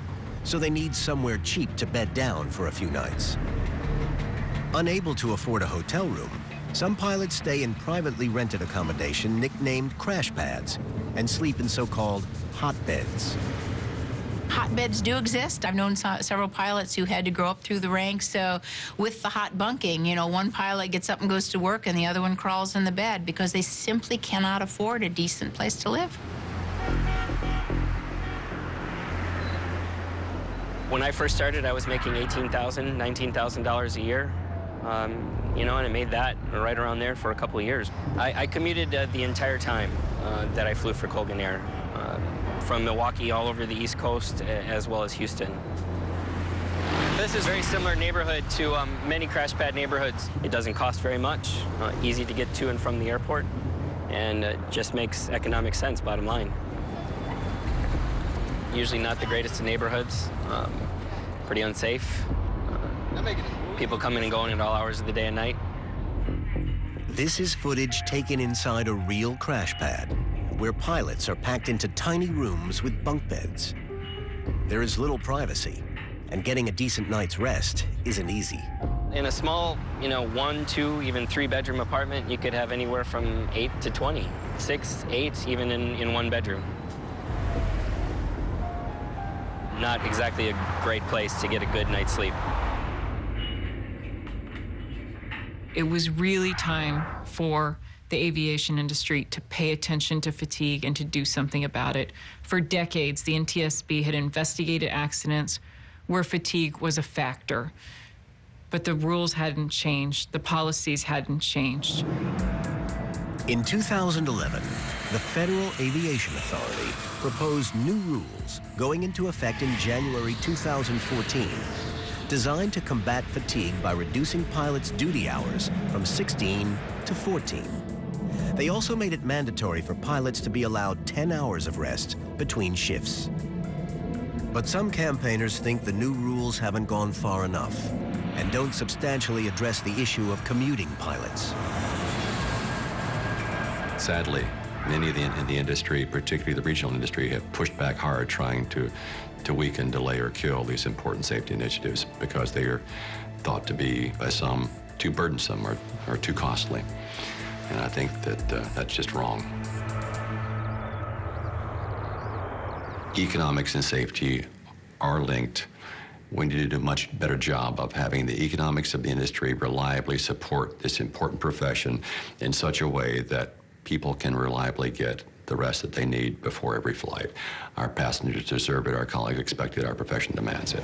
so they need somewhere cheap to bed down for a few nights. Unable to afford a hotel room, some pilots stay in privately rented accommodation nicknamed crash pads and sleep in so-called hotbeds. Hotbeds do exist. I've known several pilots who had to grow up through the ranks with the hot bunking. You know, one pilot gets up and goes to work and the other one crawls in the bed because they simply cannot afford a decent place to live. When I first started, I was making $18,000, $19,000 a year. You know, and I made that right around there for a couple of years. I commuted the entire time that I flew for Colgan Air, from Milwaukee all over the East Coast, as well as Houston. This is a very similar neighborhood to many crash pad neighborhoods. It doesn't cost very much, easy to get to and from the airport, and it just makes economic sense, bottom line. Usually not the greatest of neighborhoods, pretty unsafe. People coming and going at all hours of the day and night. This is footage taken inside a real crash pad, where pilots are packed into tiny rooms with bunk beds. There is little privacy, and getting a decent night's rest isn't easy. In a small, you know, 1, 2, even 3-bedroom apartment, you could have anywhere from 8 to 20, 6, 8, even in one bedroom. Not exactly a great place to get a good night's sleep. It was really time for the aviation industry to pay attention to fatigue and to do something about it. For decades, the NTSB had investigated accidents where fatigue was a factor, but the rules hadn't changed, the policies hadn't changed. In 2011, the Federal Aviation Authority proposed new rules going into effect in January 2014, designed to combat fatigue by reducing pilots' duty hours from 16 to 14. They also made it mandatory for pilots to be allowed 10 hours of rest between shifts. But some campaigners think the new rules haven't gone far enough and don't substantially address the issue of commuting pilots. Sadly, many in the industry, particularly the regional industry, have pushed back hard trying to weaken, delay, or kill these important safety initiatives because they are thought to be, by some, too burdensome or too costly. And I think that that's just wrong. Economics and safety are linked. We need to do a much better job of having the economics of the industry reliably support this important profession in such a way that people can reliably get the rest that they need before every flight. Our passengers deserve it, our colleagues expect it, our profession demands it.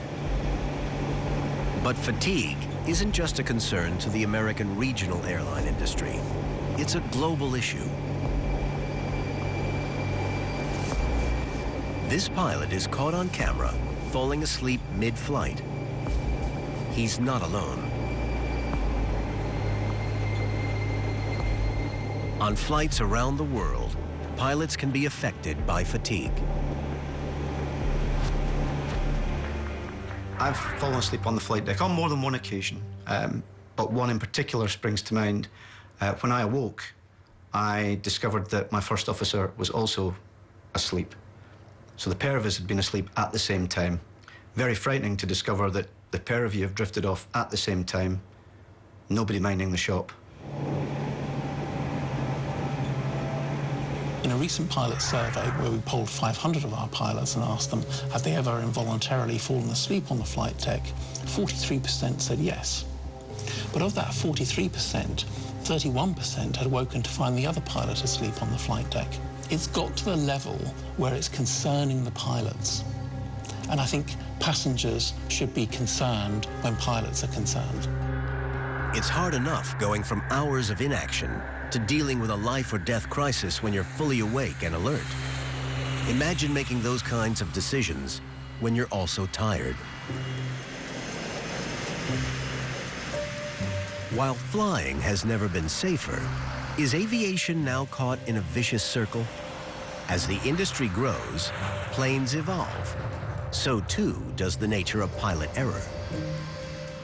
But fatigue isn't just a concern to the American regional airline industry. It's a global issue. This pilot is caught on camera falling asleep mid-flight. He's not alone. On flights around the world, pilots can be affected by fatigue. I've fallen asleep on the flight deck on more than one occasion, but one in particular springs to mind. When I awoke, I discovered that my first officer was also asleep. So the pair of us had been asleep at the same time. Very frightening to discover that the pair of you have drifted off at the same time, nobody minding the shop. In a recent pilot survey where we polled 500 of our pilots and asked them, have they ever involuntarily fallen asleep on the flight deck, 43% said yes. But of that 43%, 31% had woken to find the other pilot asleep on the flight deck. It's got to the level where it's concerning the pilots. And I think passengers should be concerned when pilots are concerned. It's hard enough going from hours of inaction to dealing with a life or death crisis when you're fully awake and alert. Imagine making those kinds of decisions when you're also tired. While flying has never been safer, is aviation now caught in a vicious circle? As the industry grows, planes evolve. So too does the nature of pilot error.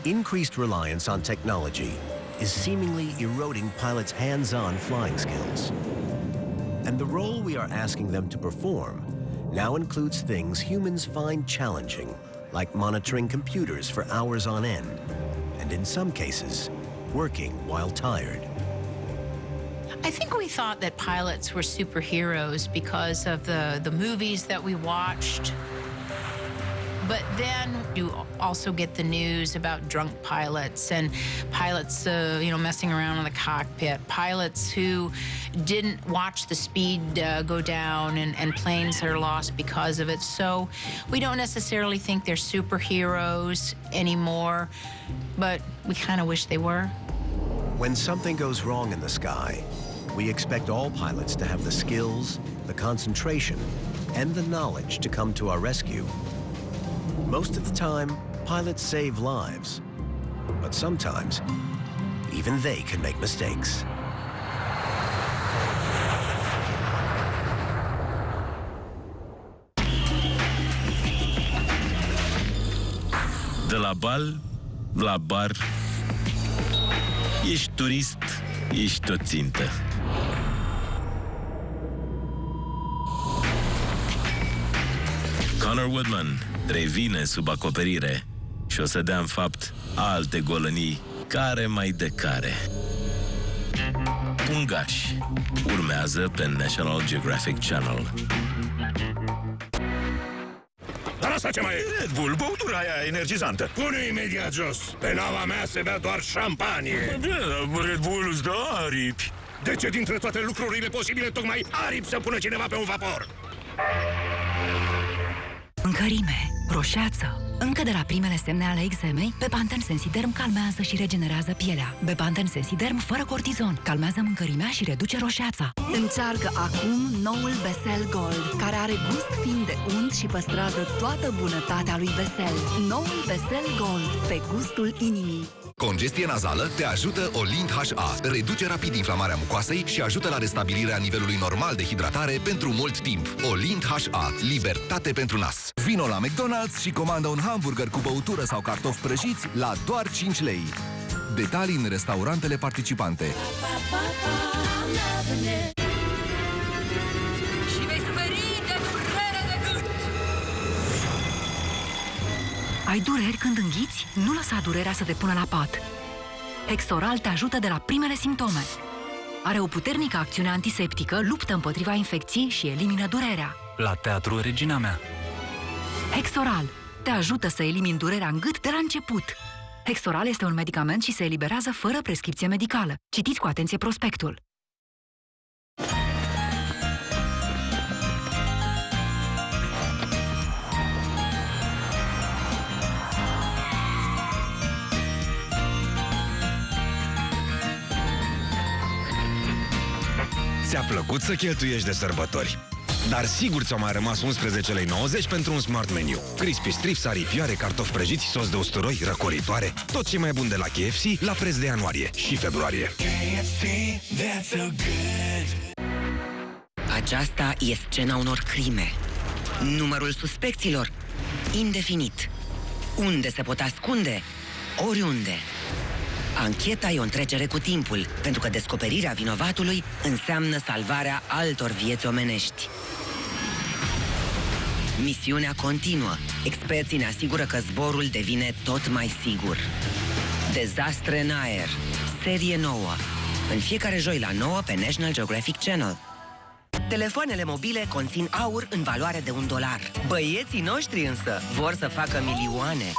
Increased reliance on technology is seemingly eroding pilots' hands-on flying skills. And the role we are asking them to perform now includes things humans find challenging, like monitoring computers for hours on end, and in some cases, working while tired. I think we thought that pilots were superheroes because of the movies that we watched. But then you also get the news about drunk pilots and pilots, messing around in the cockpit, pilots who didn't watch the speed go down and planes are lost because of it. So we don't necessarily think they're superheroes anymore, but we kind of wish they were. When something goes wrong in the sky, we expect all pilots to have the skills, the concentration, and the knowledge to come to our rescue. Most of the time, pilots save lives, but sometimes, even they can make mistakes. De la bal, la bar, ești turist, ești o țintă. Connor Woodman revine sub acoperire și o să dea în fapt alte golănii care mai de care. Pungași urmează pe National Geographic Channel. Dar asta ce mai e? Red Bull, băutura aia energizantă. Pune imediat jos. Pe nava mea se bea doar șampanie. Red Bull îți dă aripi. De ce dintre toate lucrurile posibile tocmai aripi să pună cineva pe un vapor? Încărime, roșeață. Încă de la primele semne ale eczemei, Bepanthen Sensiderm calmează și regenerează pielea. Bepanthen Sensiderm fără cortizon calmează mâncărimea și reduce roșeața. Încearcă acum noul Besel Gold, care are gust fin de unt și păstrează toată bunătatea lui Besel. Noul Besel Gold, pe gustul inimii. Congestie nazală te ajută Olint HA. Reduce rapid inflamarea mucoasei și ajută la restabilirea nivelului normal de hidratare pentru mult timp. Olint HA. Libertate pentru nas. Vino la McDonald's și comandă un hamburger cu băutură sau cartofi prăjiți la doar 5 lei. Detalii în restaurantele participante. Și vei suferi de durere de gât. Ai dureri când înghiți? Nu lăsa durerea să te pună la pat. Hexoral te ajută de la primele simptome. Are o puternică acțiune antiseptică, luptă împotriva infecției și elimină durerea. La teatru, regina mea. Hexoral te ajută să elimini durerea în gât de la început. Hexoral este un medicament și se eliberează fără prescripție medicală. Citiți cu atenție prospectul. Ți-a plăcut să cheltuiești de sărbători? Dar sigur ți-au mai rămas 11,90 lei pentru un smart menu. Crispy strips, aripioare, cartofi prăjiți, sos de usturoi, răcoritoare. Tot ce mai bun de la KFC la preț de ianuarie și februarie. Aceasta e scena unor crime. Numărul suspecților indefinit. Unde se pot ascunde? Oriunde. Ancheta e o întrecere cu timpul, pentru că descoperirea vinovatului înseamnă salvarea altor vieți omenești. Misiunea continuă. Experții ne asigură că zborul devine tot mai sigur. Dezastre în aer. Serie nouă. În fiecare joi la 9 pe National Geographic Channel. Telefoanele mobile conțin aur în valoare de $1. Băieții noștri însă vor să facă milioane.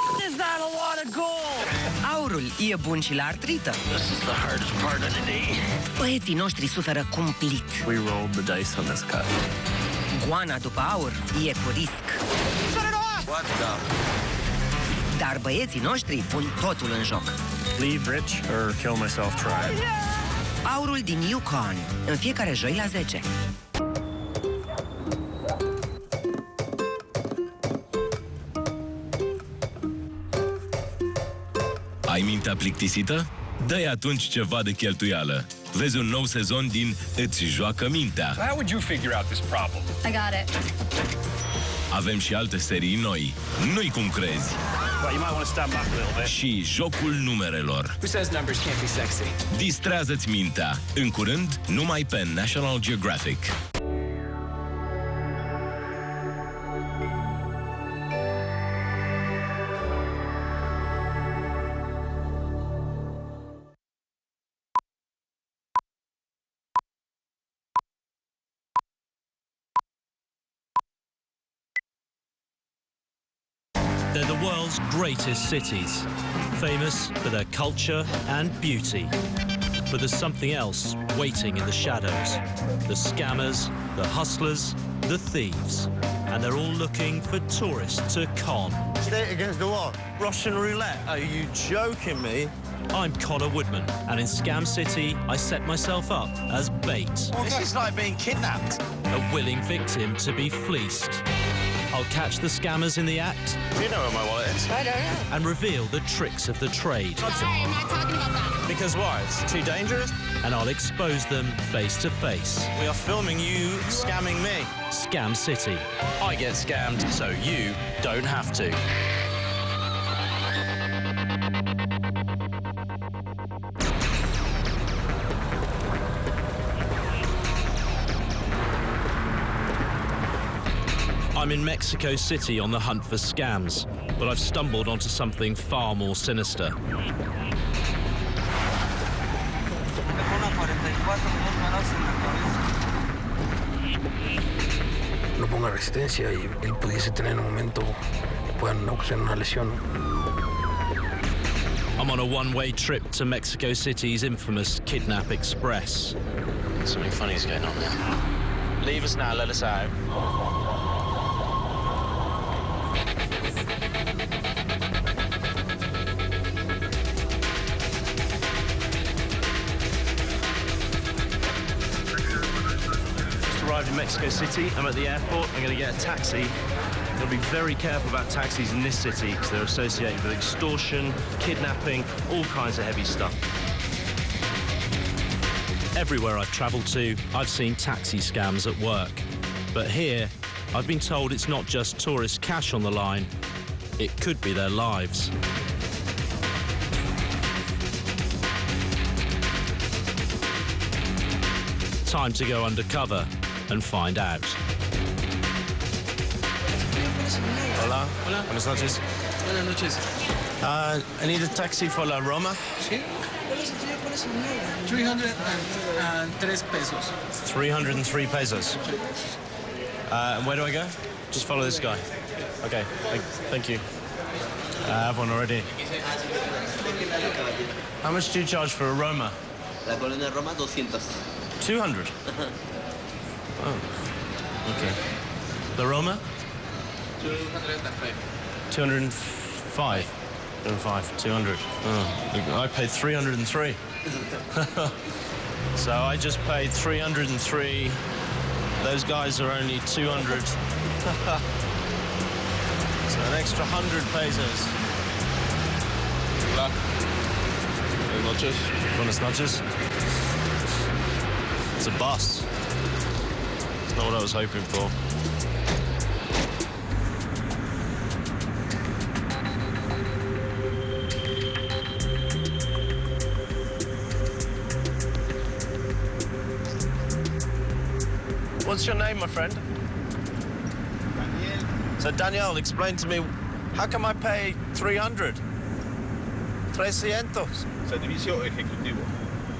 Aurul e bun și la artrită. Băieții noștri suferă cumplit. We rolled the dice on this cut. Goana după aur e cu risc. Dar băieții noștri pun totul în joc. Leave rich or kill myself tribe. Aurul din Yukon. În fiecare joi la 10. Ai mintea plictisită? Dă-i atunci ceva de cheltuială. Vezi un nou sezon din Îți joacă mintea. How would you figure out this problem? I got it. Avem și alte serii noi. Nu-i cum crezi. Well, you might want to stop back a little bit. Și jocul numerelor. Who says numbers can't be sexy? Distrează-ți mintea. În curând, numai pe National Geographic. They're the world's greatest cities, famous for their culture and beauty. But there's something else waiting in the shadows. The scammers, the hustlers, the thieves. And they're all looking for tourists to con. Stay against the wall. Russian roulette. Are you joking me? I'm Connor Woodman, and in Scam City, I set myself up as bait. This is like being kidnapped. A willing victim to be fleeced. I'll catch the scammers in the act. Do you know where my wallet is? I don't know. And reveal the tricks of the trade. Sorry, I'm not talking about that. Because why? It's too dangerous? And I'll expose them face to face. We are filming you scamming me. Scam City. I get scammed, so you don't have to. I'm in Mexico City on the hunt for scams, but I've stumbled onto something far more sinister. No ponga resistencia y él pudiese tener en un momento puedan ocasionar una lesión. I'm on a one-way trip to Mexico City's infamous Kidnap Express. Something funny's going on there. Leave us now, let us out. Arrived in Mexico City. I'm at the airport. I'm going to get a taxi. You've got to be very careful about taxis in this city because they're associated with extortion, kidnapping, all kinds of heavy stuff. Everywhere I've travelled to, I've seen taxi scams at work. But here, I've been told it's not just tourist cash on the line, it could be their lives. Time to go undercover and find out. Hola. Hola. Buenas noches. Buenas noches. I need a taxi for La Roma. Sí. ¿Cuál es el mío? 303 pesos. 303 pesos. And where do I go? Just follow this guy. Okay, thank you. I have one already. How much do you charge for a Roma? La colonia Roma, 200. 200? Oh, okay. The Roma? 205. 200. Oh, I paid 303. So I just paid 303. Those guys are only 200. So an extra 100 pesos. Hola. Buenas noches. Buenas noches. It's a bus. It's not what I was hoping for. What's your name, my friend? Daniel. So, Daniel, explain to me, how come I pay 300? 300? Servicio ejecutivo.